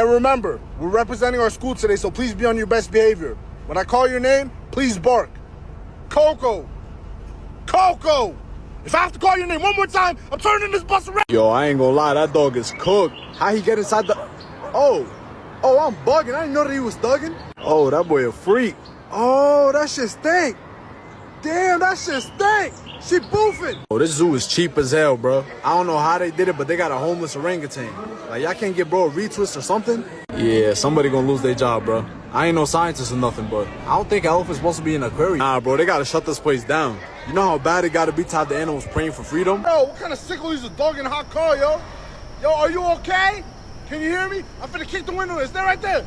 And remember, we're representing our school today, so please be on your best behavior. When I call your name, please bark. Coco! Coco! If I have to call your name one more time, I'm turning this bus around. Yo, I ain't gonna lie, that dog is cooked. How he get inside the... Oh, I'm bugging. I didn't know that he was thugging. Oh, that boy a freak. Oh, that shit stink. Damn, that shit stink. She boofing. Oh, this zoo is cheap as hell, bro. I don't know how they did it, but they got a homeless orangutan. Like, y'all can't get bro a retwist or something? Yeah, somebody gonna lose their job, bro. I ain't no scientist or nothing, but I don't think elephants supposed to be in an aquarium. Nah, bro, they gotta shut this place down. You know how bad it gotta be to have the animals praying for freedom? Yo, what kind of sickle is a dog in a hot car, yo? Yo, are you okay? Can you hear me? I'm finna kick the window. It's there right there.